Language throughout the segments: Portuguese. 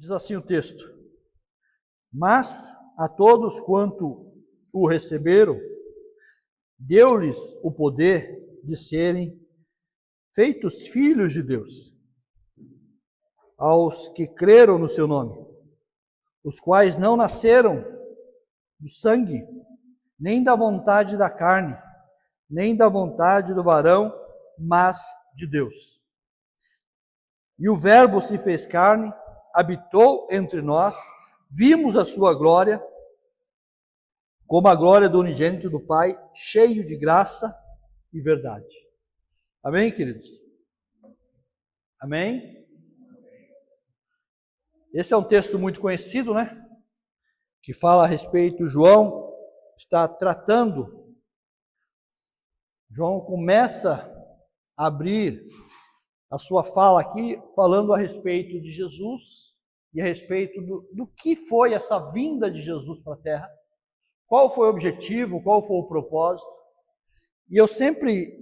Diz assim o texto: mas a todos quanto o receberam, deu-lhes o poder de serem feitos filhos de Deus, aos que creram no seu nome, os quais não nasceram do sangue, nem da vontade da carne, nem da vontade do varão, mas de Deus. E o Verbo se fez carne, habitou entre nós, vimos a sua glória, como a glória do unigênito do Pai, cheio de graça e verdade. Amém, queridos? Amém? Esse é um texto muito conhecido, né? Que fala a respeito, João está tratando. João começa a abrir a sua fala aqui, falando a respeito de Jesus e a respeito do que foi essa vinda de Jesus para a Terra, qual foi o objetivo, qual foi o propósito. E eu sempre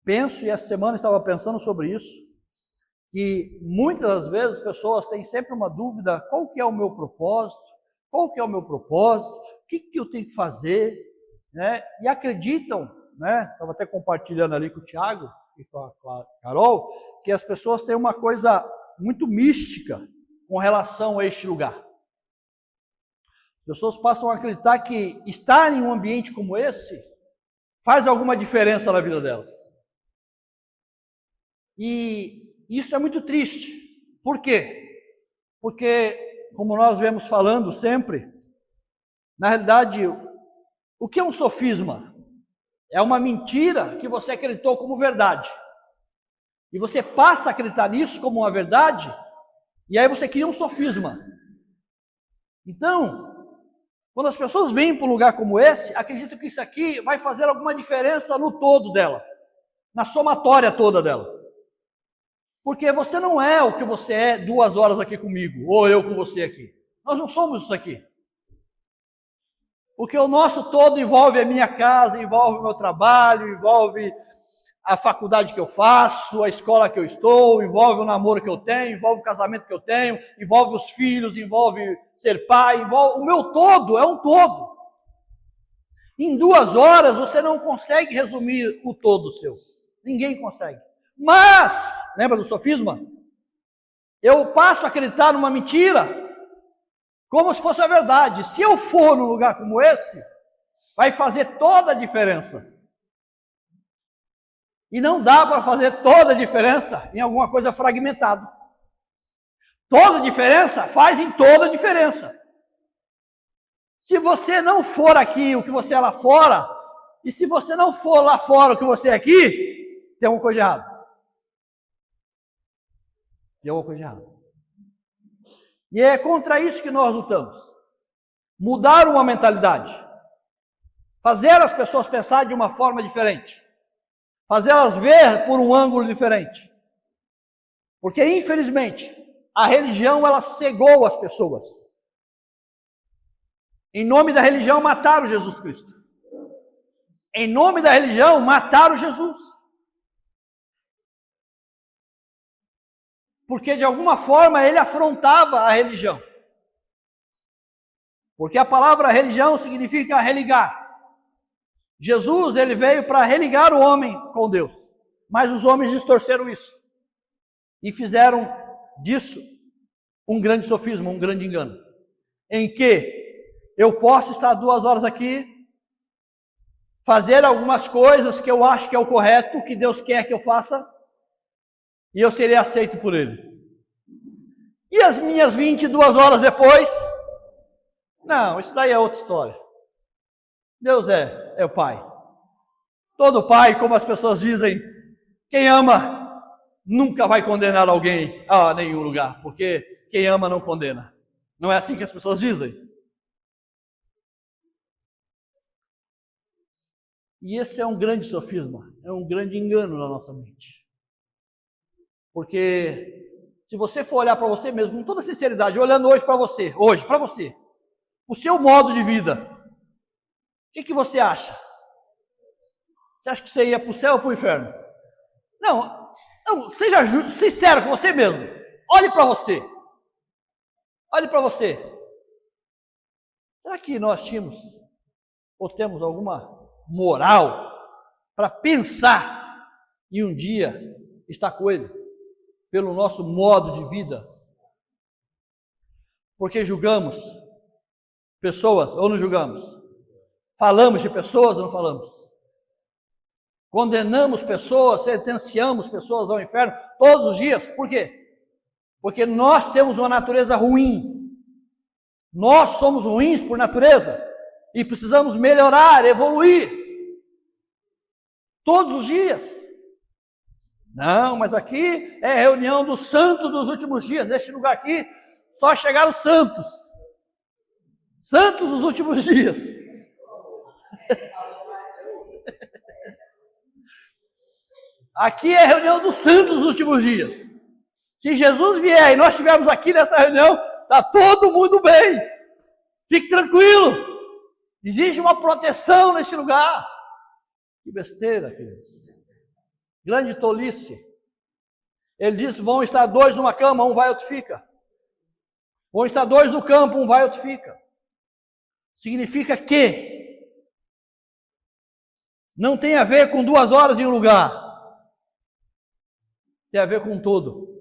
penso, e essa semana estava pensando sobre isso, que muitas das vezes as pessoas têm sempre uma dúvida: qual que é o meu propósito? Qual que é o meu propósito? O que eu tenho que fazer? Né? E acreditam, né? Estava até compartilhando ali com o Tiago e com a Carol, que as pessoas têm uma coisa muito mística com relação a este lugar. As pessoas passam a acreditar que estar em um ambiente como esse faz alguma diferença na vida delas. E isso é muito triste. Por quê? Porque, como nós vemos falando sempre, na realidade, o que é um sofisma? É uma mentira que você acreditou como verdade. E você passa a acreditar nisso como uma verdade, e aí você cria um sofisma. Então, quando as pessoas vêm para um lugar como esse, acreditam que isso aqui vai fazer alguma diferença no todo dela, na somatória toda dela. Porque você não é o que você é 2 horas aqui comigo, ou eu com você aqui. Nós não somos isso aqui. Porque o nosso todo envolve a minha casa, envolve o meu trabalho, envolve a faculdade que eu faço, a escola que eu estou, envolve o namoro que eu tenho, envolve o casamento que eu tenho, envolve os filhos, envolve ser pai, envolve... O meu todo é um todo. Em 2 horas você não consegue resumir o todo seu. Ninguém consegue. Mas, lembra do sofisma? Eu passo a acreditar numa mentira como se fosse a verdade. Se eu for num lugar como esse, vai fazer toda a diferença. E não dá para fazer toda a diferença em alguma coisa fragmentada. Toda a diferença faz em toda a diferença. Se você não for aqui o que você é lá fora, e se você não for lá fora o que você é aqui, tem alguma coisa de errado. Tem alguma coisa de errado. E é contra isso que nós lutamos. Mudar uma mentalidade. Fazer as pessoas pensar de uma forma diferente. Fazer elas ver por um ângulo diferente. Porque, infelizmente, a religião, ela cegou as pessoas. Em nome da religião, mataram Jesus Cristo. Em nome da religião, mataram Jesus. Porque, de alguma forma, ele afrontava a religião. Porque a palavra religião significa religar. Jesus, ele veio para religar o homem com Deus. Mas os homens distorceram isso. E fizeram disso um grande sofisma, um grande engano. Em que eu posso estar 2 horas aqui, fazer algumas coisas que eu acho que é o correto, que Deus quer que eu faça, e eu serei aceito por Ele. E as minhas 22 horas depois? Não, isso daí é outra história. Deus é o Pai. Todo pai, como as pessoas dizem, quem ama nunca vai condenar alguém a nenhum lugar, porque quem ama não condena. Não é assim que as pessoas dizem? E esse é um grande sofisma, é um grande engano na nossa mente. Porque se você for olhar para você mesmo, com toda sinceridade, olhando hoje para você, o seu modo de vida, o que você acha? Você acha que você ia para o céu ou para o inferno? Não, seja sincero com você mesmo. Olhe para você. Olhe para você. Será que nós tínhamos ou temos alguma moral para pensar em um dia estar com Ele, pelo nosso modo de vida? Porque julgamos pessoas ou não julgamos? Falamos de pessoas ou não falamos? Condenamos pessoas, sentenciamos pessoas ao inferno todos os dias. Por quê? Porque nós temos uma natureza ruim. Nós somos ruins por natureza e precisamos melhorar, evoluir todos os dias. Não, mas aqui é reunião dos santos dos últimos dias. Neste lugar aqui só chegaram os santos. Santos dos últimos dias. Aqui é a reunião dos santos dos últimos dias. Se Jesus vier e nós estivermos aqui nessa reunião, está todo mundo bem. Fique tranquilo. Existe uma proteção neste lugar. Que besteira, queridos. Grande tolice. Ele disse, vão estar dois numa cama, um vai, outro fica. Vão estar dois no campo, um vai, outro fica. Significa que não tem a ver com 2 horas em um lugar. Tem a ver com um todo.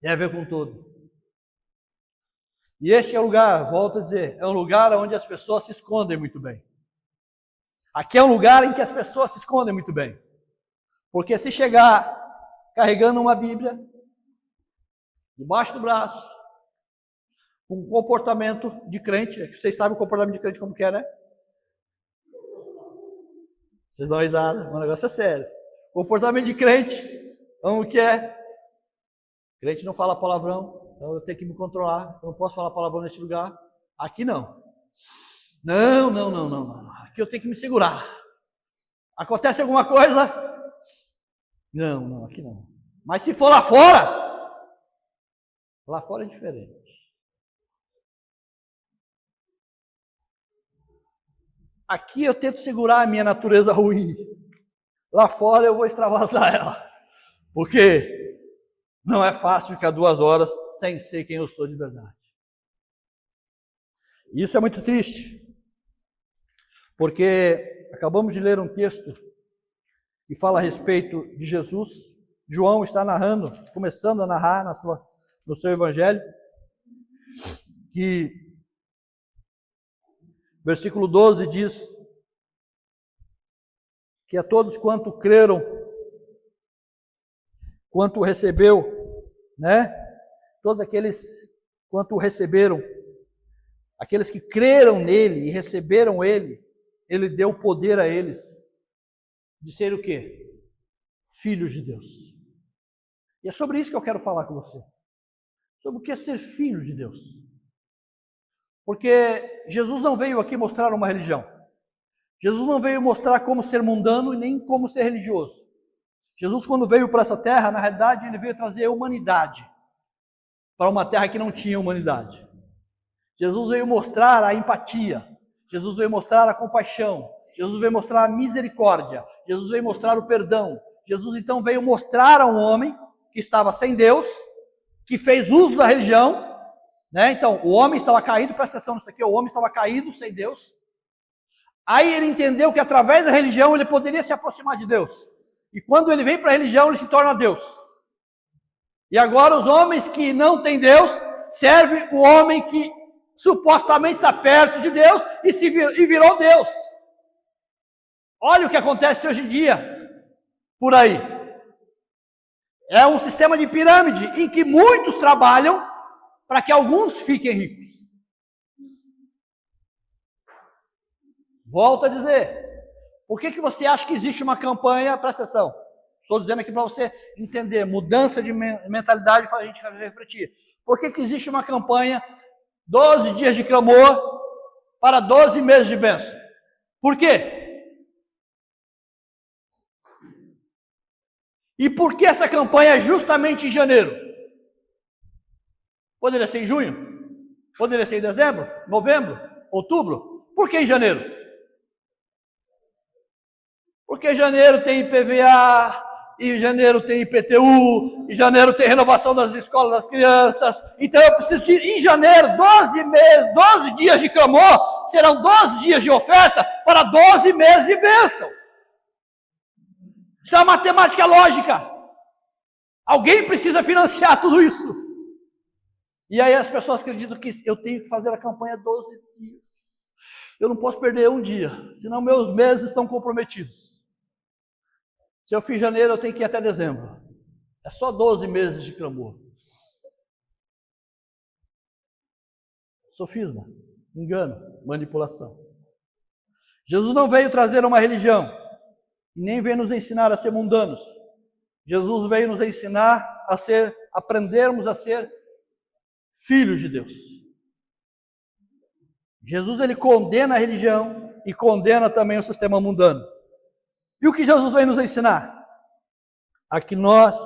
Tem a ver com um todo. E este é o lugar, volto a dizer, é um lugar onde as pessoas se escondem muito bem. Aqui é um lugar em que as pessoas se escondem muito bem. Porque se chegar carregando uma Bíblia debaixo do braço, com um comportamento de crente, vocês sabem o comportamento de crente como que é, né? Vocês dão risada, o negócio é sério. Comportamento de crente, como que é? Crente não fala palavrão, então eu tenho que me controlar, eu não posso falar palavrão nesse lugar. Aqui não. Não. Aqui eu tenho que me segurar. Acontece alguma coisa? Não, aqui não. Mas se for lá fora é diferente. Aqui eu tento segurar a minha natureza ruim. Lá fora eu vou extravasar ela. Porque não é fácil ficar 2 horas sem ser quem eu sou de verdade. Isso é muito triste. Porque acabamos de ler um texto que fala a respeito de Jesus. João está narrando, começando a narrar no seu evangelho, que versículo 12 diz que a todos quanto creram, quanto recebeu, né? Todos aqueles quanto receberam, aqueles que creram nele e receberam ele, ele deu poder a eles de ser o quê? Filhos de Deus. E é sobre isso que eu quero falar com você. Sobre o que é ser filho de Deus. Porque Jesus não veio aqui mostrar uma religião. Jesus não veio mostrar como ser mundano e nem como ser religioso. Jesus, quando veio para essa terra, na realidade, ele veio trazer humanidade para uma terra que não tinha humanidade. Jesus veio mostrar a empatia. Jesus veio mostrar a compaixão. Jesus veio mostrar a misericórdia. Jesus veio mostrar o perdão. Jesus, então, veio mostrar a um homem que estava sem Deus, que fez uso da religião, né? Então, o homem estava caído, presta atenção nisso aqui, o homem estava caído sem Deus. Aí ele entendeu que através da religião ele poderia se aproximar de Deus. E quando ele vem para a religião, ele se torna Deus. E agora os homens que não têm Deus, servem o homem que supostamente está perto de Deus e virou Deus. Olha o que acontece hoje em dia, por aí. É um sistema de pirâmide em que muitos trabalham para que alguns fiquem ricos. Volto a dizer, por que você acha que existe uma campanha, presta atenção, estou dizendo aqui para você entender, mudança de mentalidade faz a gente refletir. Por que existe uma campanha, 12 dias de clamor para 12 meses de bênção? Por quê? E por que essa campanha é justamente em janeiro? Poderia ser em junho? Poderia ser em dezembro? Novembro? Outubro? Por que em janeiro? Porque janeiro tem IPVA, e em janeiro tem IPTU, em janeiro tem renovação das escolas das crianças. Então eu preciso de, em janeiro, 12 meses, 12 dias de clamor, serão 12 dias de oferta para 12 meses de bênção. Isso é uma matemática lógica. Alguém precisa financiar tudo isso. E aí as pessoas acreditam que eu tenho que fazer a campanha 12 dias. Eu não posso perder um dia, senão meus meses estão comprometidos. Se eu fiz janeiro, eu tenho que ir até dezembro. É só 12 meses de clamor. Sofisma, engano, manipulação. Jesus não veio trazer uma religião, nem veio nos ensinar a ser mundanos. Jesus veio nos ensinar a aprendermos a ser filhos de Deus. Jesus, ele condena a religião e condena também o sistema mundano. E o que Jesus veio nos ensinar? A que nós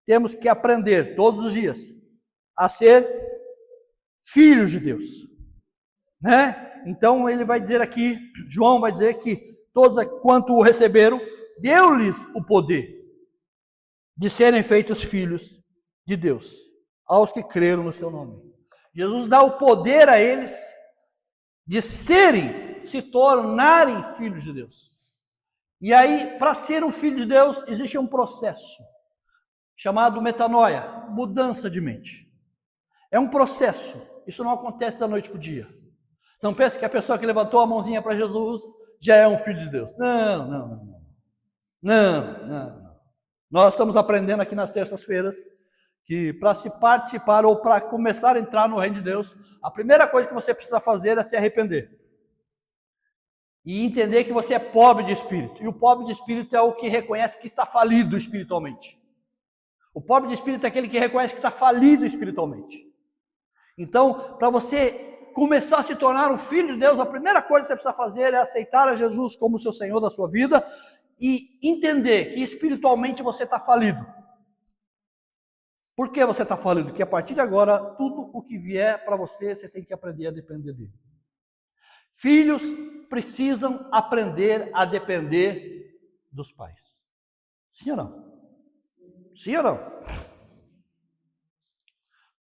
temos que aprender todos os dias a ser filhos de Deus, né? Então ele vai dizer aqui, João vai dizer que todos quanto o receberam, deu-lhes o poder de serem feitos filhos de Deus, aos que creram no seu nome. Jesus dá o poder a eles de se tornarem filhos de Deus. E aí, para ser um filho de Deus, existe um processo chamado metanoia, mudança de mente. É um processo, isso não acontece da noite para o dia. Não pense que a pessoa que levantou a mãozinha para Jesus já é um filho de Deus. Não. Nós estamos aprendendo aqui nas terças-feiras que para se participar ou para começar a entrar no reino de Deus, a primeira coisa que você precisa fazer é se arrepender. E entender que você é pobre de espírito. E o pobre de espírito é o que reconhece que está falido espiritualmente. O pobre de espírito é aquele que reconhece que está falido espiritualmente. Então, para você começar a se tornar um filho de Deus, a primeira coisa que você precisa fazer é aceitar a Jesus como seu Senhor da sua vida e entender que espiritualmente você está falido. Por que você está falido? Que a partir de agora, tudo o que vier para você, você tem que aprender a depender dele. Filhos precisam aprender a depender dos pais. Sim ou não? Sim ou não?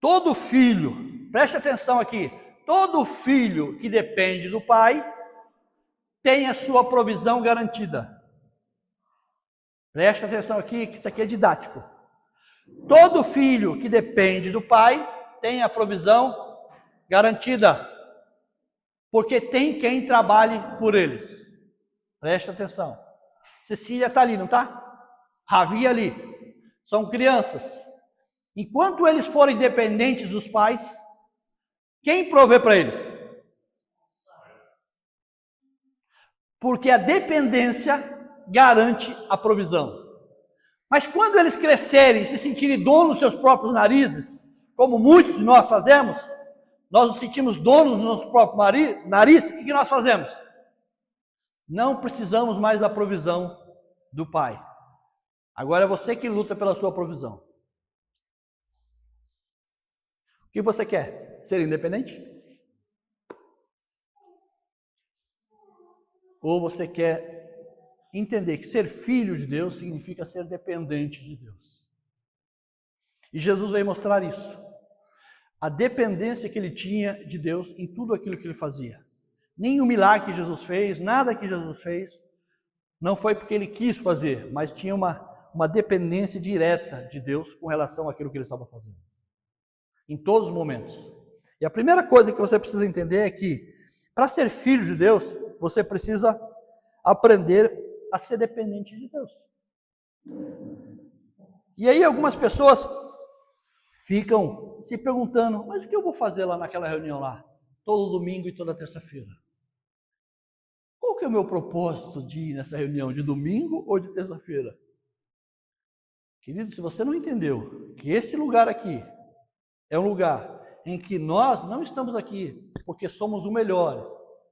Todo filho, preste atenção aqui, todo filho que depende do pai tem a sua provisão garantida. Preste atenção aqui, que isso aqui é didático. Todo filho que depende do pai tem a provisão garantida, porque tem quem trabalhe por eles. Preste atenção. Cecília está ali, não está? Ravi ali. São crianças. Enquanto eles forem dependentes dos pais, quem provê para eles? Porque a dependência garante a provisão. Mas quando eles crescerem e se sentirem donos dos seus próprios narizes, como muitos de nós fazemos, nós nos sentimos donos do nosso próprio nariz, o que nós fazemos? Não precisamos mais da provisão do pai. Agora é você que luta pela sua provisão. O que você quer? Ser independente? Ou você quer entender que ser filho de Deus significa ser dependente de Deus? E Jesus veio mostrar isso. A dependência que ele tinha de Deus em tudo aquilo que ele fazia. Nenhum milagre que Jesus fez, nada que Jesus fez, não foi porque ele quis fazer, mas tinha uma dependência direta de Deus com relação àquilo que ele estava fazendo. Em todos os momentos. E a primeira coisa que você precisa entender é que, para ser filho de Deus, você precisa aprender a ser dependente de Deus. E aí algumas pessoas ficam se perguntando, mas o que eu vou fazer lá naquela reunião lá? Todo domingo e toda terça-feira. Qual que é o meu propósito de ir nessa reunião? De domingo ou de terça-feira? Querido, se você não entendeu que esse lugar aqui é um lugar em que nós não estamos aqui porque somos os melhores.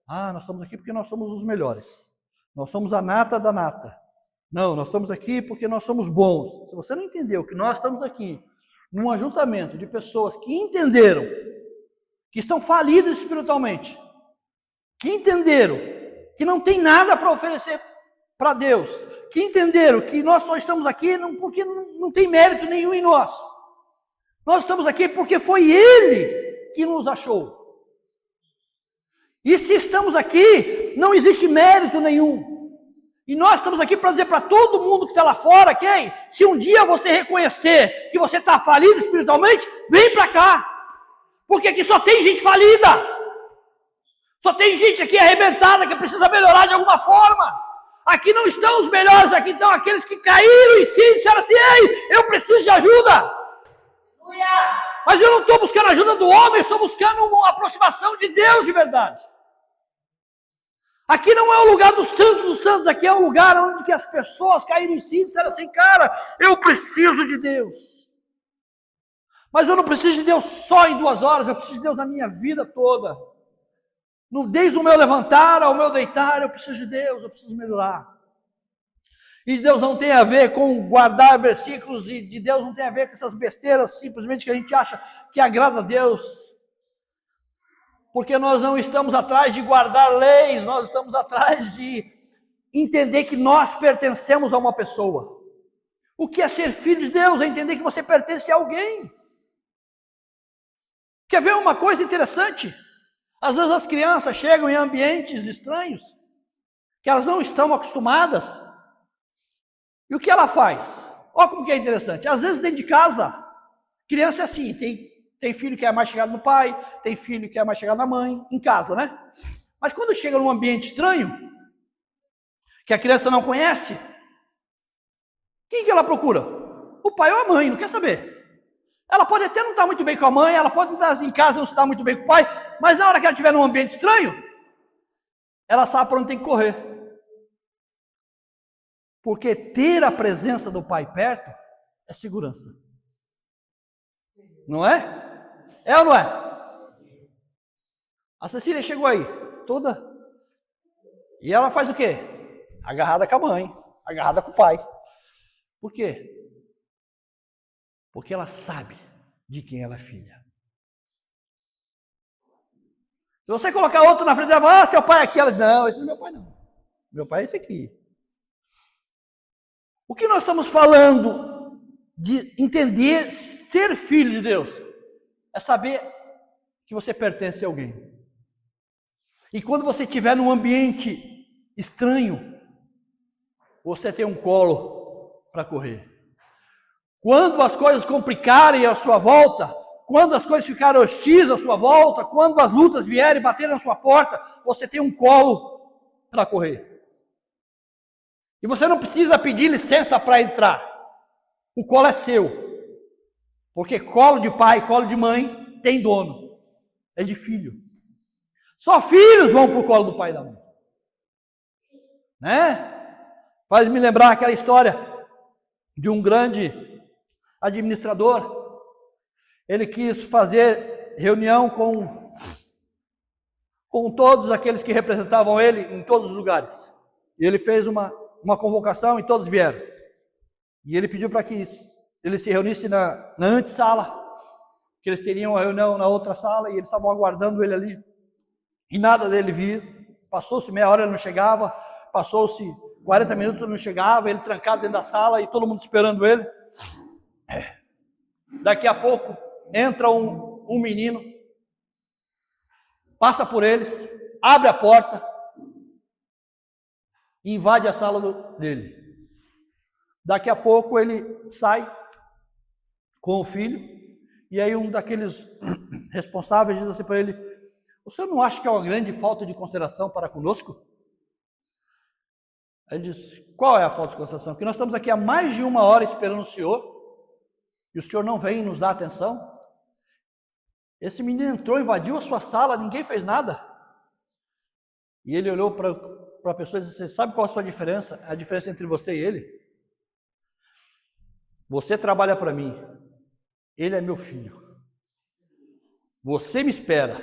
Nós estamos aqui porque nós somos os melhores. Nós somos a nata da nata. Não, nós estamos aqui porque nós somos bons. Se você não entendeu que nós estamos aqui num ajuntamento de pessoas que entenderam que estão falidas espiritualmente, que entenderam que não tem nada para oferecer para Deus, que entenderam que nós só estamos aqui porque não tem mérito nenhum em nós. Nós estamos aqui porque foi Ele que nos achou. E se estamos aqui, não existe mérito nenhum. E nós estamos aqui para dizer para todo mundo que está lá fora, que se um dia você reconhecer que você está falido espiritualmente, vem para cá. Porque aqui só tem gente falida. Só tem gente aqui arrebentada que precisa melhorar de alguma forma. Aqui não estão os melhores, aqui estão aqueles que caíram em si e disseram assim, eu preciso de ajuda. Mas eu não estou buscando ajuda do homem, eu estou buscando uma aproximação de Deus de verdade. Aqui não é o lugar dos santos, aqui é o lugar onde que as pessoas caíram em si e disseram assim, cara, eu preciso de Deus. Mas eu não preciso de Deus só em 2 horas, eu preciso de Deus na minha vida toda. Desde o meu levantar ao meu deitar, eu preciso de Deus, eu preciso melhorar. E Deus não tem a ver com guardar versículos, e de Deus não tem a ver com essas besteiras simplesmente que a gente acha que agrada a Deus. Porque nós não estamos atrás de guardar leis, nós estamos atrás de entender que nós pertencemos a uma pessoa. O que é ser filho de Deus? É entender que você pertence a alguém. Quer ver uma coisa interessante? Às vezes as crianças chegam em ambientes estranhos, que elas não estão acostumadas. E o que ela faz? Olha como que é interessante. Às vezes dentro de casa, criança é assim, tem filho que é mais chegado no pai, tem filho que é mais chegado na mãe, em casa, né? Mas quando chega num ambiente estranho, que a criança não conhece, quem que ela procura? O pai ou a mãe, não quer saber. Ela pode até não estar muito bem com a mãe, ela pode estar em casa e não estar muito bem com o pai, mas na hora que ela estiver num ambiente estranho, ela sabe para onde tem que correr. Porque ter a presença do pai perto é segurança. Não é? É ou não é? A Cecília chegou aí, toda. E ela faz o quê? Agarrada com a mãe, agarrada com o pai. Por quê? Porque ela sabe de quem ela é filha. Se você colocar outro na frente dela, seu pai é aqui, ela diz, não, esse não é meu pai não. Meu pai é esse aqui. O que nós estamos falando de entender ser filho de Deus? É saber que você pertence a alguém. E quando você estiver num ambiente estranho, você tem um colo para correr. Quando as coisas complicarem à sua volta, quando as coisas ficarem hostis à sua volta, quando as lutas vierem bater na sua porta, você tem um colo para correr. E você não precisa pedir licença para entrar. O colo é seu. Porque colo de pai, colo de mãe, tem dono. É de filho. Só filhos vão para o colo do pai e da mãe. Né? Faz me lembrar aquela história de um grande administrador. Ele quis fazer reunião com todos aqueles que representavam ele em todos os lugares. E ele fez uma convocação e todos vieram. E ele pediu para que ele se reunisse na antessala, que eles teriam a reunião na outra sala, e eles estavam aguardando ele ali. E nada dele vir. Passou-se meia hora, ele não chegava. Passou-se 40 minutos, ele não chegava. Ele trancado dentro da sala e todo mundo esperando ele. Daqui a pouco entra um menino, passa por eles, abre a porta e invade a sala dele. Daqui a pouco ele sai com o filho, e aí um daqueles responsáveis diz assim para ele: você não acha que é uma grande falta de consideração para conosco? Aí ele diz: qual é a falta de consideração? Que nós estamos aqui há mais de 1 hora esperando o senhor, e o senhor não vem nos dar atenção? Esse menino entrou, invadiu a sua sala, ninguém fez nada. E ele olhou para a pessoa e disse: sabe qual a sua diferença? A diferença entre você e ele? Você trabalha para mim, ele é meu filho. Você me espera,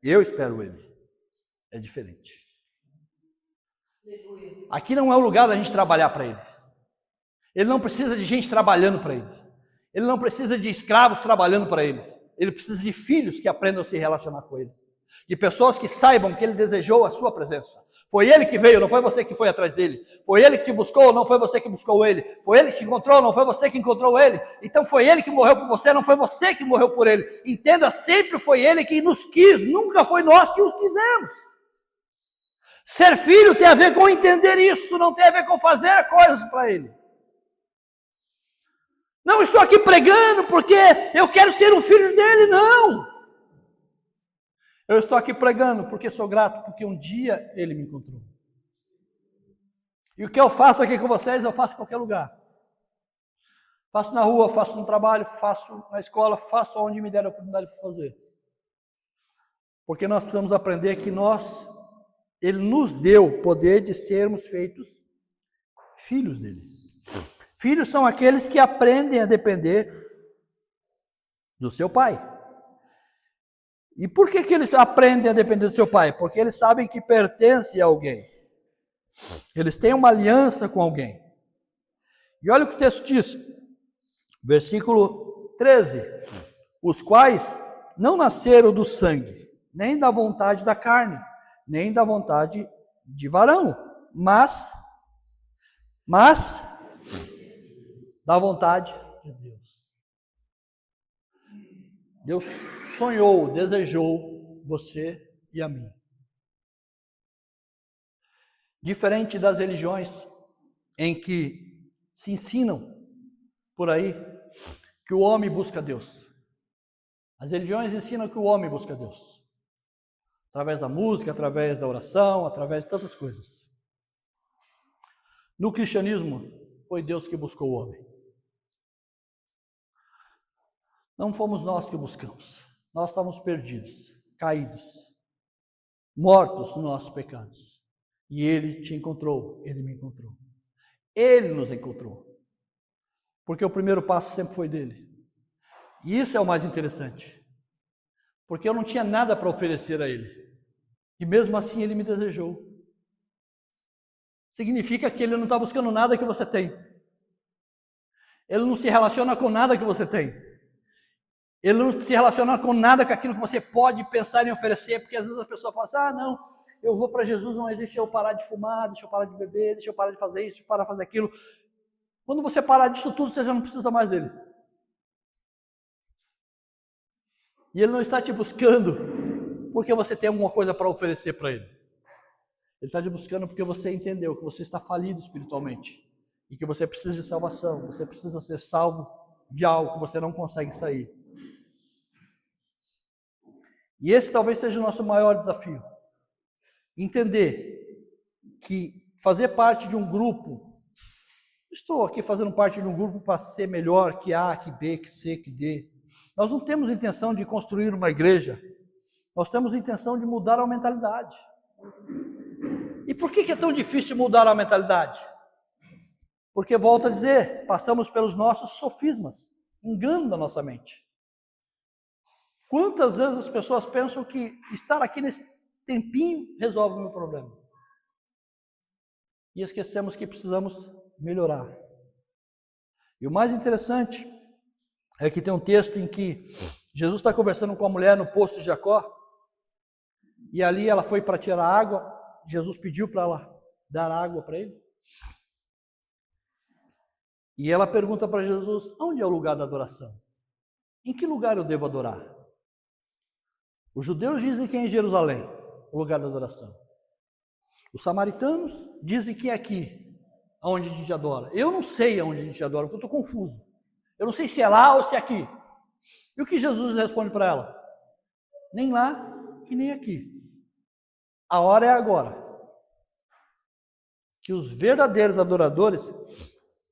eu espero ele. É diferente. Aqui não é o lugar da gente trabalhar para ele. Ele não precisa de gente trabalhando para ele. Ele não precisa de escravos trabalhando para ele. Ele precisa de filhos que aprendam a se relacionar com ele. De pessoas que saibam que ele desejou a sua presença. Foi ele que veio, não foi você que foi atrás dele. Foi ele que te buscou, não foi você que buscou ele. Foi ele que te encontrou, não foi você que encontrou ele. Então foi ele que morreu por você, não foi você que morreu por ele. Entenda, sempre foi ele que nos quis, nunca foi nós que o quisemos. Ser filho tem a ver com entender isso, não tem a ver com fazer coisas para ele. Não estou aqui pregando porque eu quero ser um filho dele, não. Eu estou aqui pregando porque sou grato, porque um dia ele me encontrou. E o que eu faço aqui com vocês, eu faço em qualquer lugar. Faço na rua, faço no trabalho, faço na escola, faço onde me der a oportunidade de fazer. Porque nós precisamos aprender que ele nos deu o poder de sermos feitos filhos dele. Filhos são aqueles que aprendem a depender do seu pai. E por que eles aprendem a depender do seu pai? Porque eles sabem que pertencem a alguém. Eles têm uma aliança com alguém. E olha o que o texto diz, versículo 13. Os quais não nasceram do sangue, nem da vontade da carne, nem da vontade de varão, mas da vontade de Deus. Deus sonhou, desejou você e a mim. Diferente das religiões em que se ensinam por aí que o homem busca Deus. As religiões ensinam que o homem busca Deus. Através da música, através da oração, através de tantas coisas. No cristianismo, foi Deus que buscou o homem. Não fomos nós que buscamos. Nós estávamos perdidos, caídos, mortos nos nossos pecados. E ele te encontrou, ele me encontrou. Ele nos encontrou. Porque o primeiro passo sempre foi dele. E isso é o mais interessante. Porque eu não tinha nada para oferecer a ele. E mesmo assim ele me desejou. Significa que ele não está buscando nada que você tem. Ele não se relaciona com nada que você tem. Ele não se relaciona com nada com aquilo que você pode pensar em oferecer, porque às vezes a pessoa fala assim, não, eu vou para Jesus, mas deixa eu parar de fumar, deixa eu parar de beber, deixa eu parar de fazer isso, deixa eu parar de fazer aquilo. Quando você parar disso tudo, você já não precisa mais dele. E ele não está te buscando porque você tem alguma coisa para oferecer para ele. Ele está te buscando porque você entendeu que você está falido espiritualmente e que você precisa de salvação, você precisa ser salvo de algo que você não consegue sair. E esse talvez seja o nosso maior desafio. Entender que fazer parte de um grupo, estou aqui fazendo parte de um grupo para ser melhor que A, que B, que C, que D. Nós não temos intenção de construir uma igreja, nós temos intenção de mudar a mentalidade. E por que é tão difícil mudar a mentalidade? Porque, volto a dizer, passamos pelos nossos sofismas, engano da nossa mente. Quantas vezes as pessoas pensam que estar aqui nesse tempinho resolve o meu problema? E esquecemos que precisamos melhorar. E o mais interessante é que tem um texto em que Jesus está conversando com a mulher no poço de Jacó, e ali ela foi para tirar água, Jesus pediu para ela dar água para ele. E ela pergunta para Jesus, onde é o lugar da adoração? Em que lugar eu devo adorar? Os judeus dizem que é em Jerusalém, o lugar da adoração. Os samaritanos dizem que é aqui, onde a gente adora. Eu não sei onde a gente adora, porque eu estou confuso. Eu não sei se é lá ou se é aqui. E o que Jesus responde para ela? Nem lá e nem aqui. A hora é agora. Que os verdadeiros adoradores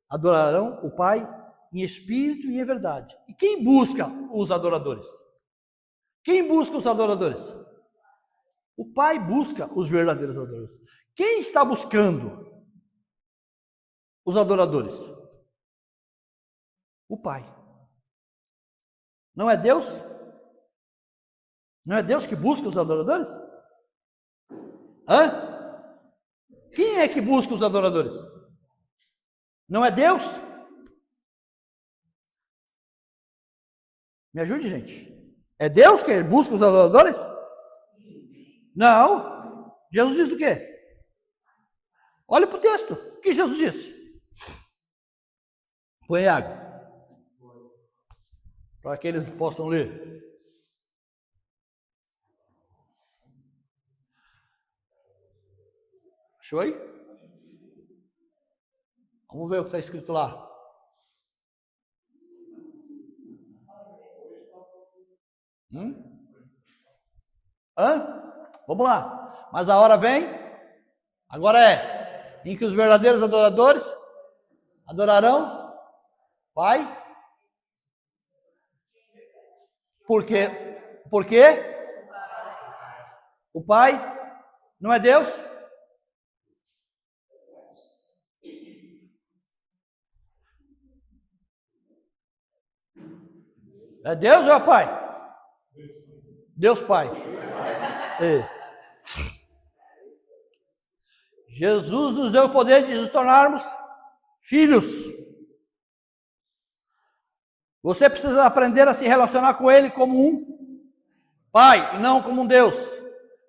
adorarão o Pai em espírito e em verdade. E quem busca os adoradores? Quem busca os adoradores? O Pai busca os verdadeiros adoradores. Quem está buscando os adoradores? O Pai. Não é Deus? Não é Deus que busca os adoradores? Quem é que busca os adoradores? Não é Deus? Me ajude, gente. É Deus que busca os adoradores? Não. Jesus diz o quê? Olha para o texto. O que Jesus disse? Põe água. Para que eles possam ler. Achou aí? Vamos ver o que está escrito lá. Vamos lá. Mas a hora vem, agora é, em que os verdadeiros adoradores adorarão Pai. Por quê? Por quê? O Pai não é Deus? É Deus ou é Pai? Deus Pai. Jesus nos deu o poder de nos tornarmos filhos. Você precisa aprender a se relacionar com Ele como um Pai e não como um Deus.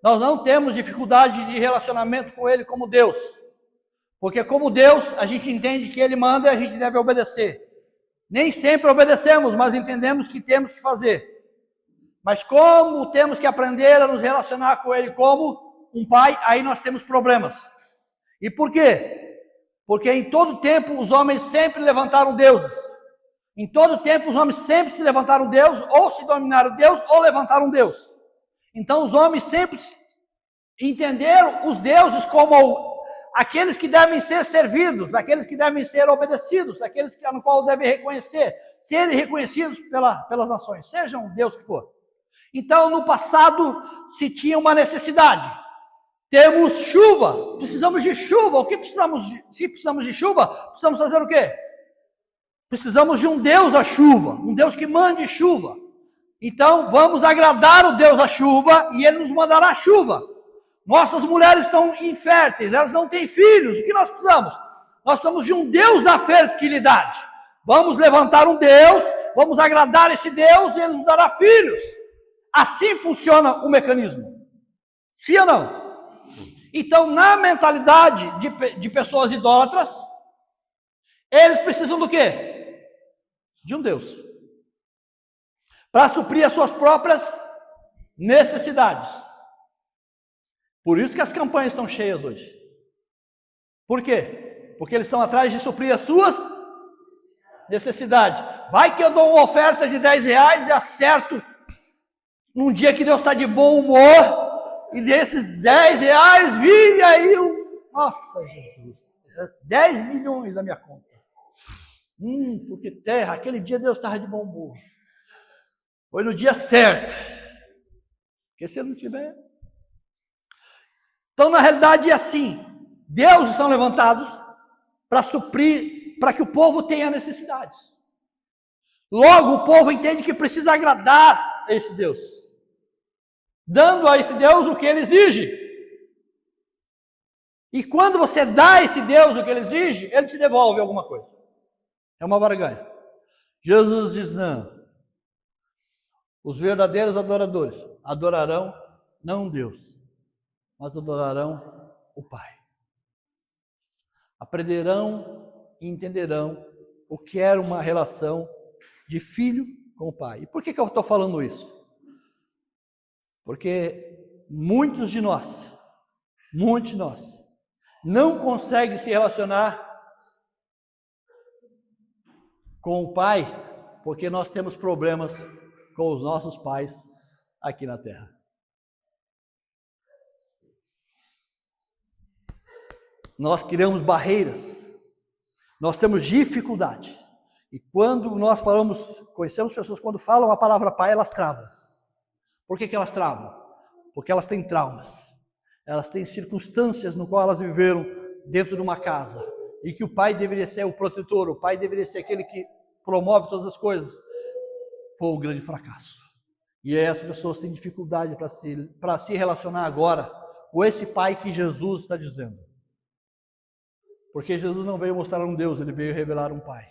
Nós não temos dificuldade de relacionamento com Ele como Deus. Porque como Deus, a gente entende que Ele manda e a gente deve obedecer. Nem sempre obedecemos, mas entendemos que temos que fazer. Mas como temos que aprender a nos relacionar com Ele como um Pai, aí nós temos problemas. E por quê? Porque em todo tempo os homens sempre levantaram deuses. Em todo tempo os homens sempre se levantaram Deus, ou se dominaram Deus, ou levantaram Deus. Então os homens sempre entenderam os deuses como aqueles que devem ser servidos, aqueles que devem ser obedecidos, aqueles no qual devem reconhecer, serem reconhecidos pelas nações, seja um Deus que for. Então no passado se tinha uma necessidade. Temos chuva, precisamos de chuva. O que precisamos? Se precisamos de chuva, precisamos fazer o quê? Precisamos de um Deus da chuva, um Deus que mande chuva. Então vamos agradar o Deus da chuva e Ele nos mandará chuva. Nossas mulheres estão inférteis, elas não têm filhos. O que nós precisamos? Nós precisamos de um Deus da fertilidade. Vamos levantar um Deus, vamos agradar esse Deus e Ele nos dará filhos. Assim funciona o mecanismo. Sim ou não? Então, na mentalidade de pessoas idólatras, eles precisam do quê? De um Deus. Para suprir as suas próprias necessidades. Por isso que as campanhas estão cheias hoje. Por quê? Porque eles estão atrás de suprir as suas necessidades. Vai que eu dou uma oferta de R$10 e acerto num dia que Deus está de bom humor. E desses R$10 vire aí nossa, Jesus, 10 milhões na minha conta. Porque terra, aquele dia Deus estava de bom humor. Foi no dia certo. Porque se ele não tiver... Então, na realidade, é assim. Deuses são levantados para suprir, para que o povo tenha necessidades. Logo, o povo entende que precisa agradar a esse Deus. Dando a esse Deus o que ele exige. E quando você dá a esse Deus o que ele exige, ele te devolve alguma coisa. É uma barganha. Jesus diz, não. Os verdadeiros adoradores adorarão não Deus, mas adorarão o Pai. Aprenderão e entenderão o que era uma relação de filho com o Pai. E por que eu estou falando isso? Porque muitos de nós não conseguem se relacionar com o Pai, porque nós temos problemas com os nossos pais aqui na terra. Nós criamos barreiras, nós temos dificuldade. E quando nós conhecemos pessoas, quando falam a palavra Pai, elas travam. Por que elas travam? Porque elas têm traumas. Elas têm circunstâncias no qual elas viveram dentro de uma casa. E que o pai deveria ser o protetor, o pai deveria ser aquele que promove todas as coisas. Foi um grande fracasso. E aí as pessoas têm dificuldade para se relacionar agora com esse pai que Jesus está dizendo. Porque Jesus não veio mostrar um Deus, ele veio revelar um pai.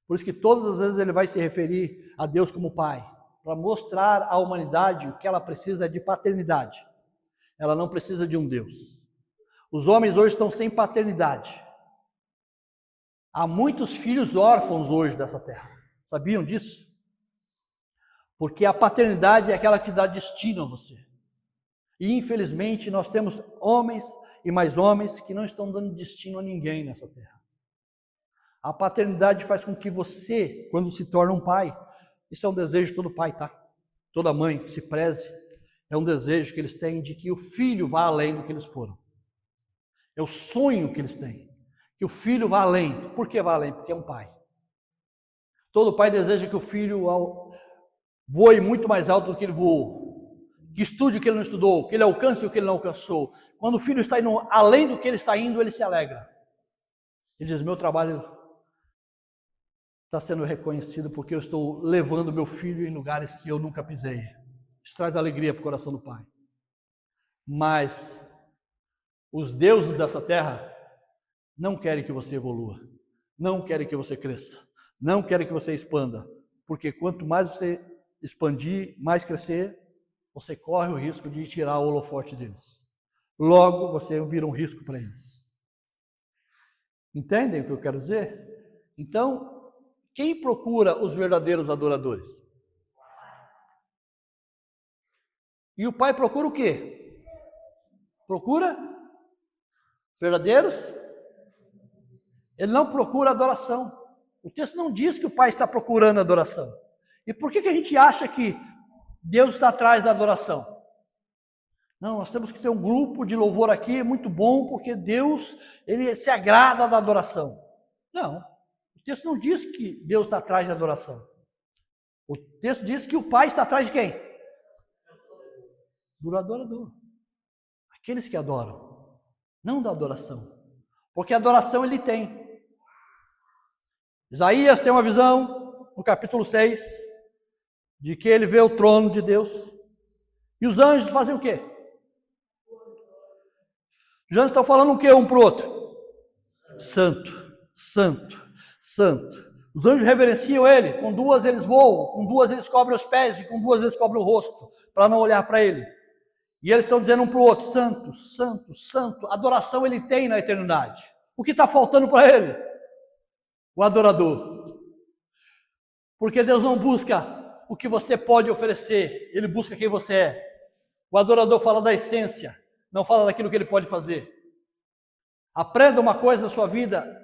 Por isso que todas as vezes ele vai se referir a Deus como pai. Para mostrar à humanidade o que ela precisa de paternidade. Ela não precisa de um Deus. Os homens hoje estão sem paternidade. Há muitos filhos órfãos hoje dessa terra. Sabiam disso? Porque a paternidade é aquela que dá destino a você. E infelizmente nós temos homens e mais homens que não estão dando destino a ninguém nessa terra. A paternidade faz com que você, quando se torna um pai, isso é um desejo de todo pai, tá? Toda mãe que se preze, é um desejo que eles têm de que o filho vá além do que eles foram. É o sonho que eles têm, que o filho vá além. Por que vá além? Porque é um pai. Todo pai deseja que o filho voe muito mais alto do que ele voou, que estude o que ele não estudou, que ele alcance o que ele não alcançou. Quando o filho está indo além do que ele está indo, ele se alegra. Ele diz, meu trabalho está sendo reconhecido porque eu estou levando meu filho em lugares que eu nunca pisei. Isso traz alegria para o coração do pai. Mas os deuses dessa terra não querem que você evolua, não querem que você cresça, não querem que você expanda, porque quanto mais você expandir, mais crescer, você corre o risco de tirar o holofote deles. Logo, você vira um risco para eles. Entendem o que eu quero dizer? Então, quem procura os verdadeiros adoradores? E o pai procura o quê? Procura verdadeiros? Ele não procura adoração. O texto não diz que o pai está procurando adoração. E por que a gente acha que Deus está atrás da adoração? Não, nós temos que ter um grupo de louvor aqui, muito bom, porque Deus, ele se agrada da adoração. Não, o texto não diz que Deus está atrás da adoração. O texto diz que o pai está atrás de quem? Do adorador. Aqueles que adoram, não da adoração. Porque a adoração ele tem. Isaías tem uma visão, no capítulo 6, de que ele vê o trono de Deus. E os anjos fazem o quê? Os anjos estão falando o quê um para o outro? Santo, santo, santo. Os anjos reverenciam ele, com duas eles voam, com duas eles cobrem os pés e com duas eles cobrem o rosto, para não olhar para ele. E eles estão dizendo um para o outro, santo, santo, santo. Adoração ele tem na eternidade. O que está faltando para ele? O adorador. Porque Deus não busca o que você pode oferecer, ele busca quem você é. O adorador fala da essência, não fala daquilo que ele pode fazer. Aprenda uma coisa na sua vida,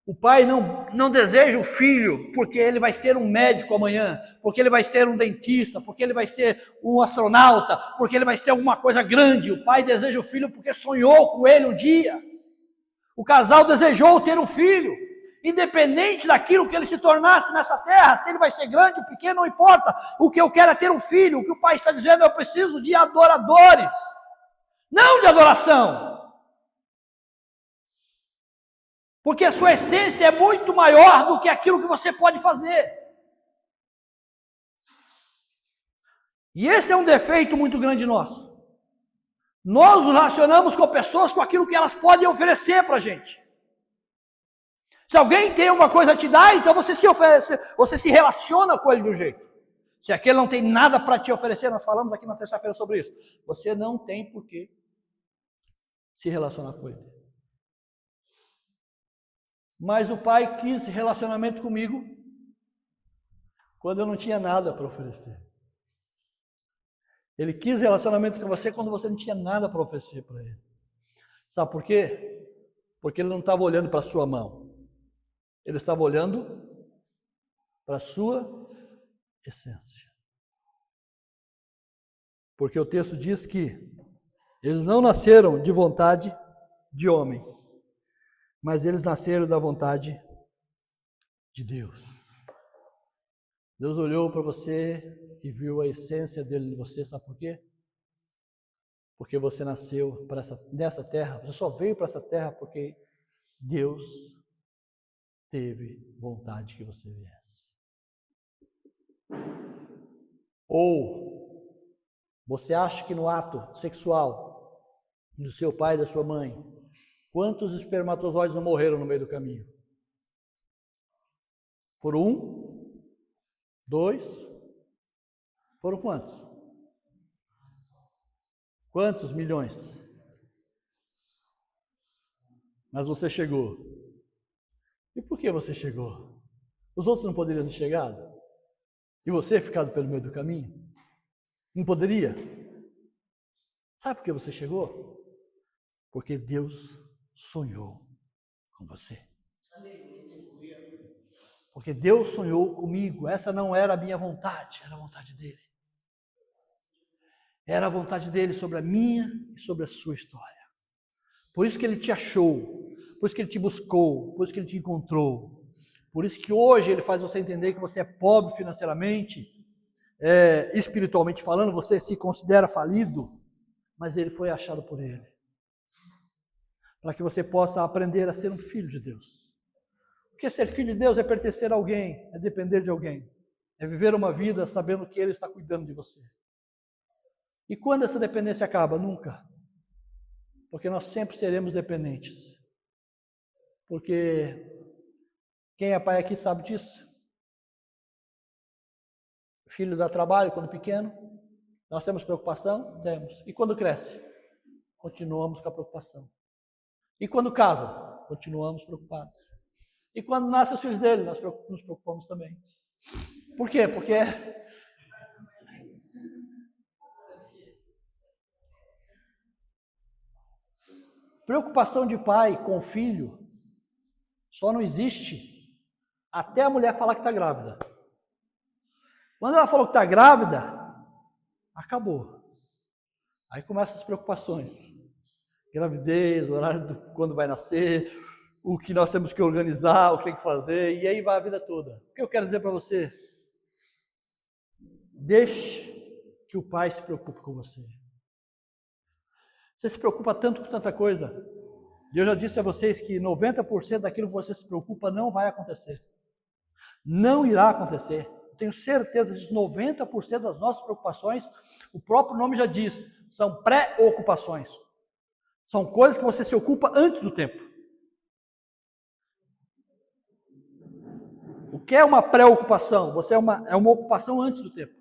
o pai não deseja o filho porque ele vai ser um médico amanhã, porque ele vai ser um dentista, porque ele vai ser um astronauta, porque ele vai ser alguma coisa grande. O pai deseja o filho porque sonhou com ele um dia. O casal desejou ter um filho, independente daquilo que ele se tornasse nessa terra, se ele vai ser grande ou pequeno, não importa. O que eu quero é ter um filho. O que o pai está dizendo, eu preciso de adoradores, não de adoração. Porque a sua essência é muito maior do que aquilo que você pode fazer. E esse é um defeito muito grande nosso. Nós nos relacionamos com pessoas com aquilo que elas podem oferecer para a gente. Se alguém tem uma coisa a te dar, então você se relaciona com ele de um jeito. Se aquele não tem nada para te oferecer, nós falamos aqui na terça-feira sobre isso, você não tem por que se relacionar com ele. Mas o pai quis relacionamento comigo quando eu não tinha nada para oferecer. Ele quis relacionamento com você quando você não tinha nada para oferecer para ele. Sabe por quê? Porque ele não estava olhando para a sua mão. Ele estava olhando para a sua essência. Porque o texto diz que eles não nasceram de vontade de homem, mas eles nasceram da vontade de Deus. Deus olhou para você e viu a essência dele em você, sabe por quê? Porque você nasceu nessa terra, você só veio para essa terra porque Deus teve vontade que você viesse. Ou você acha que no ato sexual do seu pai e da sua mãe, quantos espermatozoides não morreram no meio do caminho? Foram 1, 2, foram quantos? Quantos milhões? mas você chegou. E por que você chegou? Os outros não poderiam ter chegado? E você ficado pelo meio do caminho? Não poderia? Sabe por que você chegou? Porque Deus sonhou com você. Porque Deus sonhou comigo. Essa não era a minha vontade, era a vontade dele. Era a vontade dele sobre a minha e sobre a sua história. Por isso que ele te achou, por isso que ele te buscou, por isso que ele te encontrou. Por isso que hoje ele faz você entender que você é pobre financeiramente, espiritualmente falando, você se considera falido, mas ele foi achado por ele. Para que você possa aprender a ser um filho de Deus. Porque ser filho de Deus é pertencer a alguém, é depender de alguém. É viver uma vida sabendo que ele está cuidando de você. E quando essa dependência acaba? Nunca. Porque nós sempre seremos dependentes. Porque quem é pai aqui sabe disso. O filho dá trabalho quando pequeno. Nós temos preocupação? Temos. E quando cresce? Continuamos com a preocupação. E quando casa? Continuamos preocupados. E quando nascem os filhos dele, nós nos preocupamos também. Por quê? Porque preocupação de pai com filho só não existe até a mulher falar que está grávida. Quando ela falou que está grávida, acabou. Aí começam as preocupações. Gravidez, o horário quando vai nascer, o que nós temos que organizar, o que tem que fazer, e aí vai a vida toda. O que eu quero dizer para você? Deixe que o pai se preocupe com você. Você se preocupa tanto com tanta coisa. E eu já disse a vocês que 90% daquilo que você se preocupa não vai acontecer. Não irá acontecer. Eu tenho certeza disso. 90% das nossas preocupações, o próprio nome já diz, são pré-ocupações. São coisas que você se ocupa antes do tempo. O que é uma pré-ocupação? Você é uma ocupação antes do tempo.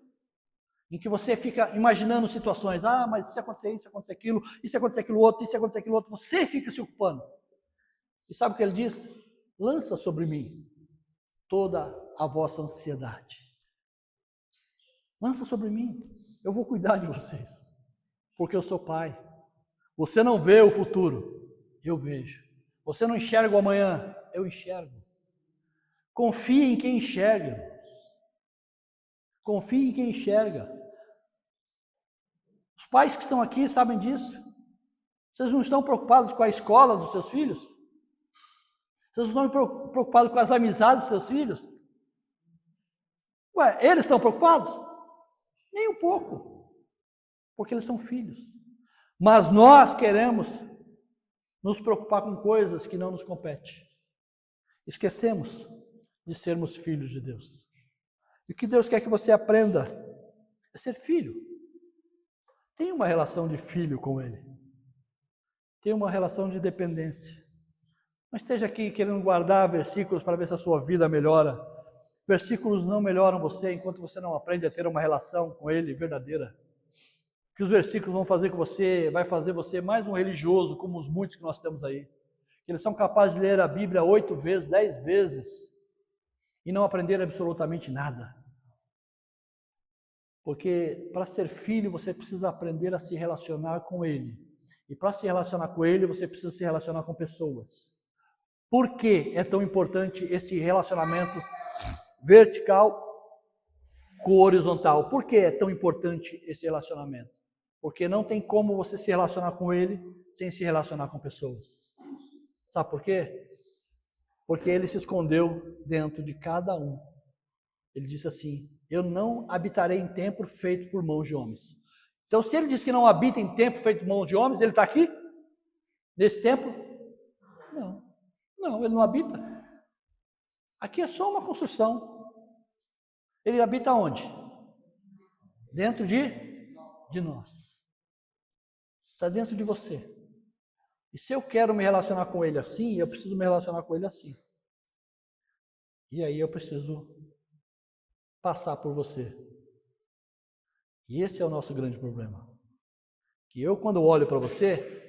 Em que você fica imaginando situações. Ah, mas se acontecer isso, se acontecer aquilo, e se acontecer aquilo outro, e se acontecer aquilo outro. Você fica se ocupando. E sabe o que ele diz? Lança sobre mim toda a vossa ansiedade. Lança sobre mim. Eu vou cuidar de vocês. Porque eu sou pai. Você não vê o futuro. Eu vejo. Você não enxerga o amanhã. Eu enxergo. Confie em quem enxerga. Confie em quem enxerga. Os pais que estão aqui sabem disso. Vocês não estão preocupados com a escola dos seus filhos? Vocês não estão preocupados com as amizades dos seus filhos? Ué, eles estão preocupados? Nem um pouco. Porque eles são filhos. Mas nós queremos nos preocupar com coisas que não nos competem. Esquecemos de sermos filhos de Deus. E o que Deus quer que você aprenda é ser filho. Tenha uma relação de filho com Ele. Tenha uma relação de dependência. Não esteja aqui querendo guardar versículos para ver se a sua vida melhora. Versículos não melhoram você enquanto você não aprende a ter uma relação com Ele verdadeira. Que os versículos vão fazer com você, vai fazer você mais um religioso, como os muitos que nós temos aí. Que eles são capazes de ler a Bíblia 8 vezes, 10 vezes, e não aprender absolutamente nada. Porque para ser filho você precisa aprender a se relacionar com Ele. E para se relacionar com Ele você precisa se relacionar com pessoas. Por que é tão importante esse relacionamento vertical com horizontal? Por que é tão importante esse relacionamento? Porque não tem como você se relacionar com Ele sem se relacionar com pessoas. Sabe por quê? Porque Ele se escondeu dentro de cada um. Ele disse assim, eu não habitarei em templo feito por mãos de homens. Então, se Ele diz que não habita em templo feito por mãos de homens, Ele está aqui? Nesse templo? Não, Ele não habita. Aqui é só uma construção. Ele habita onde? Dentro de nós. Está dentro de você. E se eu quero me relacionar com Ele assim, eu preciso me relacionar com Ele assim. E aí eu preciso passar por você. E esse é o nosso grande problema. Que eu, quando olho para você,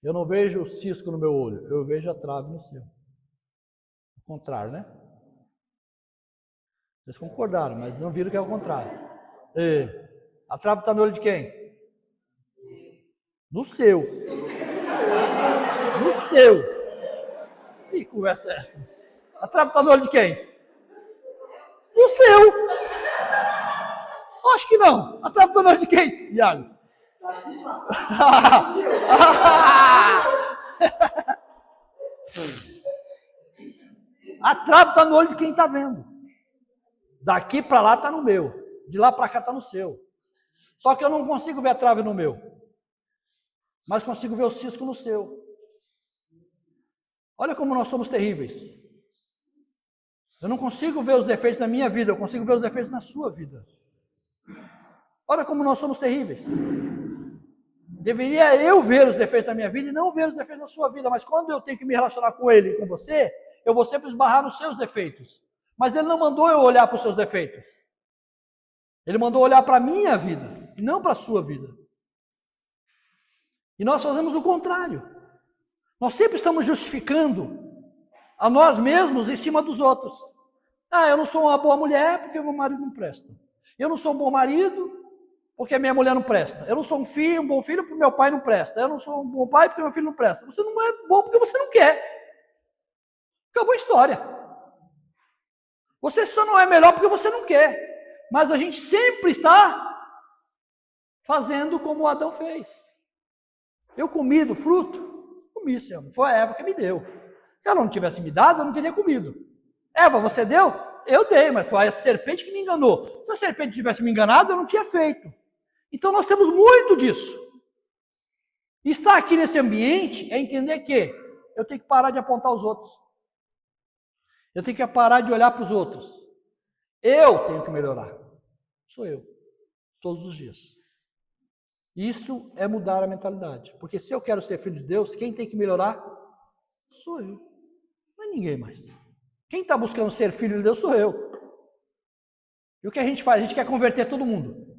Eu não vejo o cisco no meu olho, eu vejo a trave no seu. O contrário, né? Vocês concordaram, mas não viram que é o contrário. A trave está no olho de quem? No seu. No seu. Que conversa é essa? A trave está no olho de quem? No seu. Acho que não. A trave está no olho de quem, Iago? A trave está no olho de quem está vendo. Daqui para lá está no meu. De lá para cá está no seu. Só que eu não consigo ver a trave no meu. Mas consigo ver o cisco no seu. Olha como nós somos terríveis. Eu não consigo ver os defeitos na minha vida, eu consigo ver os defeitos na sua vida. Olha como nós somos terríveis. Deveria eu ver os defeitos na minha vida e não ver os defeitos na sua vida, mas quando eu tenho que me relacionar com ele e com você, eu vou sempre esbarrar nos seus defeitos. Mas ele não mandou eu olhar para os seus defeitos. Ele mandou olhar para a minha vida e não para a sua vida. E nós fazemos o contrário. Nós sempre estamos justificando a nós mesmos em cima dos outros. Eu não sou uma boa mulher porque meu marido não presta. Eu não sou um bom marido porque a minha mulher não presta. Eu não sou um bom filho porque meu pai não presta. Eu não sou um bom pai porque meu filho não presta. Você não é bom porque você não quer. Acabou a história. Você só não é melhor porque você não quer. Mas a gente sempre está fazendo como Adão fez. Eu comi do fruto? Comi, Senhor. Foi a Eva que me deu. Se ela não tivesse me dado, eu não teria comido. Eva, você deu? Eu dei, mas foi a serpente que me enganou. Se a serpente tivesse me enganado, eu não tinha feito. Então nós temos muito disso. E estar aqui nesse ambiente é entender que eu tenho que parar de apontar os outros. Eu tenho que parar de olhar para os outros. Eu tenho que melhorar. Sou eu. Todos os dias. Isso é mudar a mentalidade. Porque se eu quero ser filho de Deus, quem tem que melhorar? Sou eu. Não é ninguém mais. Quem está buscando ser filho de Deus sou eu. E o que a gente faz? A gente quer converter todo mundo.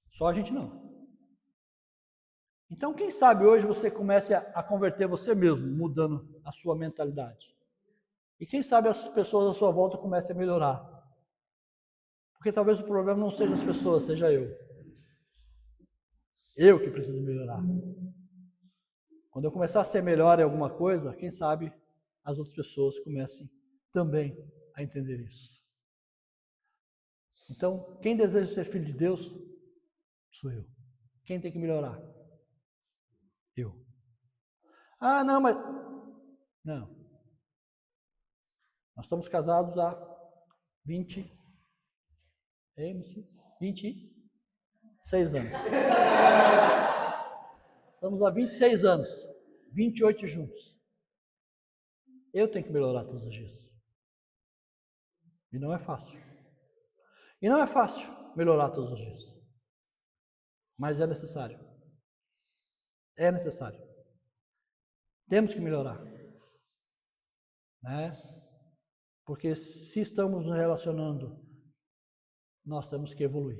Só a gente não. Então, quem sabe hoje você comece a converter você mesmo, mudando a sua mentalidade. E quem sabe as pessoas à sua volta comecem a melhorar. Porque talvez o problema não seja as pessoas, seja eu. Eu que preciso melhorar. Quando eu começar a ser melhor em alguma coisa, quem sabe as outras pessoas comecem também a entender isso. Então, quem deseja ser filho de Deus, sou eu. Quem tem que melhorar? Eu. Não, mas... Não. Nós estamos casados há 26 anos. Estamos há 26 anos. 28 juntos. Eu tenho que melhorar todos os dias. E não é fácil. E não é fácil melhorar todos os dias. Mas é necessário. É necessário. Temos que melhorar. Né? Porque se estamos nos relacionando, nós temos que evoluir.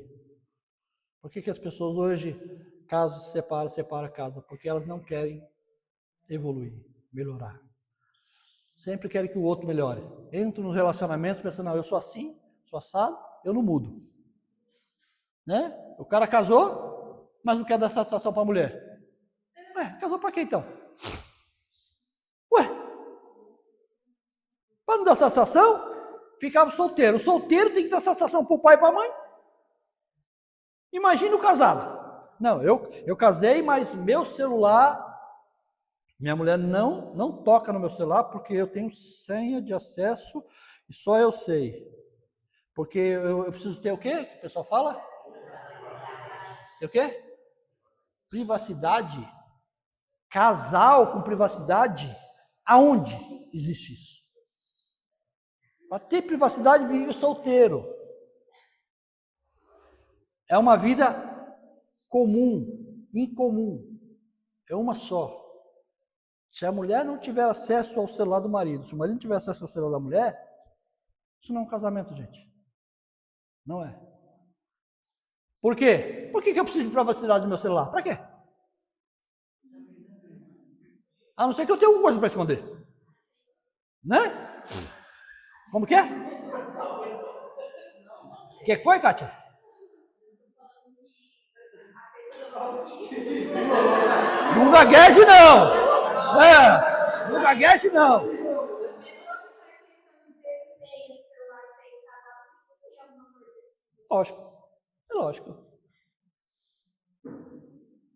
Por que as pessoas hoje, caso se separa a casa? Porque elas não querem evoluir, melhorar. Sempre querem que o outro melhore. Entram nos relacionamentos pensando, não, eu sou assim, sou assado, eu não mudo. Né? O cara casou, mas não quer dar satisfação para a mulher. Casou para quê então? Para não dar satisfação, ficava solteiro. O solteiro tem que dar satisfação para o pai e para a mãe. Imagina o casado. Não, eu casei, mas meu celular, minha mulher não toca no meu celular porque eu tenho senha de acesso e só eu sei. Porque eu preciso ter o quê? Que o pessoal fala? Tem o quê? Privacidade. Casal com privacidade? Aonde existe isso? Para ter privacidade, vive solteiro. É uma vida comum, incomum. É uma só. Se a mulher não tiver acesso ao celular do marido, se o marido não tiver acesso ao celular da mulher, isso não é um casamento, gente. Não é. Por quê? Por que eu preciso de privacidade do meu celular? Para quê? A não ser que eu tenha alguma coisa para esconder. Né? Como que é? O que foi, Kátia? Não gagueje, não. Não gagueje, não. Lógico. É lógico.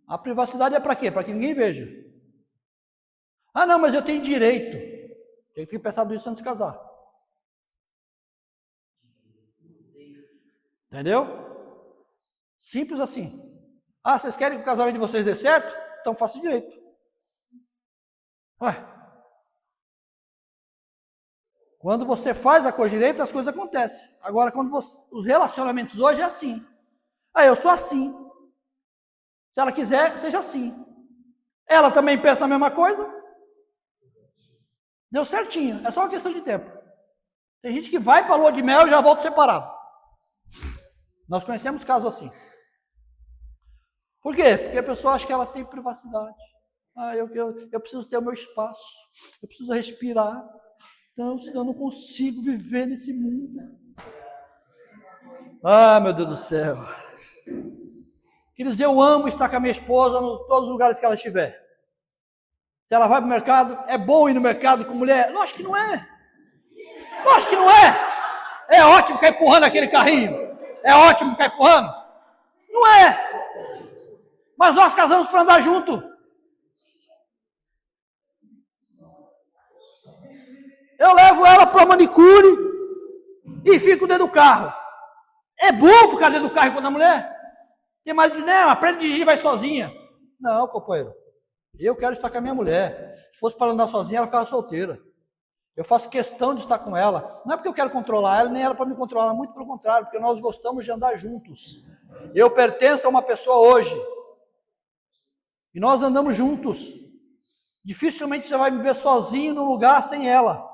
A privacidade é para quê? Para que ninguém veja. Ah, não, mas eu tenho direito. Tem que pensar nisso antes de casar. Entendeu? Simples assim. Ah, vocês querem que o casamento de vocês dê certo? Então faça direito. Ué. Quando você faz a coisa direita, as coisas acontecem. Agora, os relacionamentos hoje é assim. Ah, eu sou assim. Se ela quiser, seja assim. Ela também pensa a mesma coisa. Deu certinho. É só uma questão de tempo. Tem gente que vai para a lua de mel e já volta separado. Nós conhecemos casos assim. Por quê? Porque a pessoa acha que ela tem privacidade. Ah, eu preciso ter o meu espaço. Eu preciso respirar. Então, senão eu não consigo viver nesse mundo. Ah, meu Deus do céu. Queridos, eu amo estar com a minha esposa em todos os lugares que ela estiver. Se ela vai para o mercado, é bom ir no mercado com mulher? Lógico que não é. Lógico que não é. É ótimo ficar empurrando aquele carrinho. É ótimo ficar empurrando. Não é. Mas nós casamos para andar junto. Eu levo ela para manicure e fico dentro do carro. É bom ficar dentro do carro quando a mulher? Tem mais de não, aprende a dirigir e vai sozinha. Não, companheiro. Eu quero estar com a minha mulher. Se fosse para andar sozinha, ela ficava solteira. Eu faço questão de estar com ela. Não é porque eu quero controlar ela, nem ela para me controlar. Muito pelo contrário, porque nós gostamos de andar juntos. Eu pertenço a uma pessoa hoje. E nós andamos juntos. Dificilmente você vai me ver sozinho num lugar sem ela.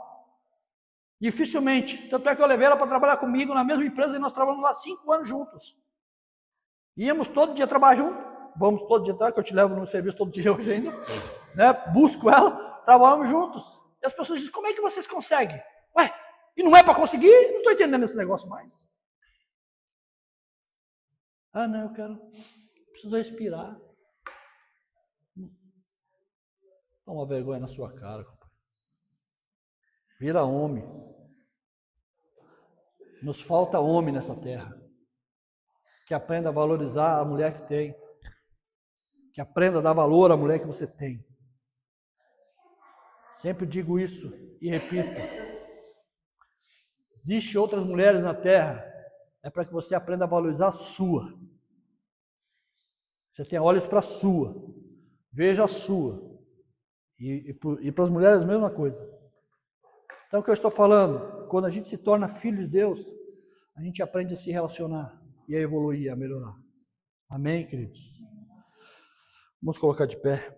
Dificilmente. Tanto é que eu levei ela para trabalhar comigo na mesma empresa e nós trabalhamos lá 5 anos juntos. Íamos todo dia trabalhar juntos. Vamos todo dia, que eu te levo no serviço todo dia hoje ainda. Né? Busco ela, trabalhamos juntos. E as pessoas dizem, como é que vocês conseguem? Ué, e não é para conseguir? Não estou entendendo esse negócio mais. Ah, não, preciso respirar. Dá uma vergonha na sua cara, compadre. Vira homem. Nos falta homem nessa terra. Que aprenda a valorizar a mulher que tem. Que aprenda a dar valor à mulher que você tem. Sempre digo isso e repito. Existem outras mulheres na terra, é para que você aprenda a valorizar a sua. Você tem olhos para a sua, veja a sua. E para as mulheres a mesma coisa. Então o que eu estou falando, quando a gente se torna filho de Deus, a gente aprende a se relacionar e a evoluir, a melhorar. Amém, queridos? Vamos colocar de pé.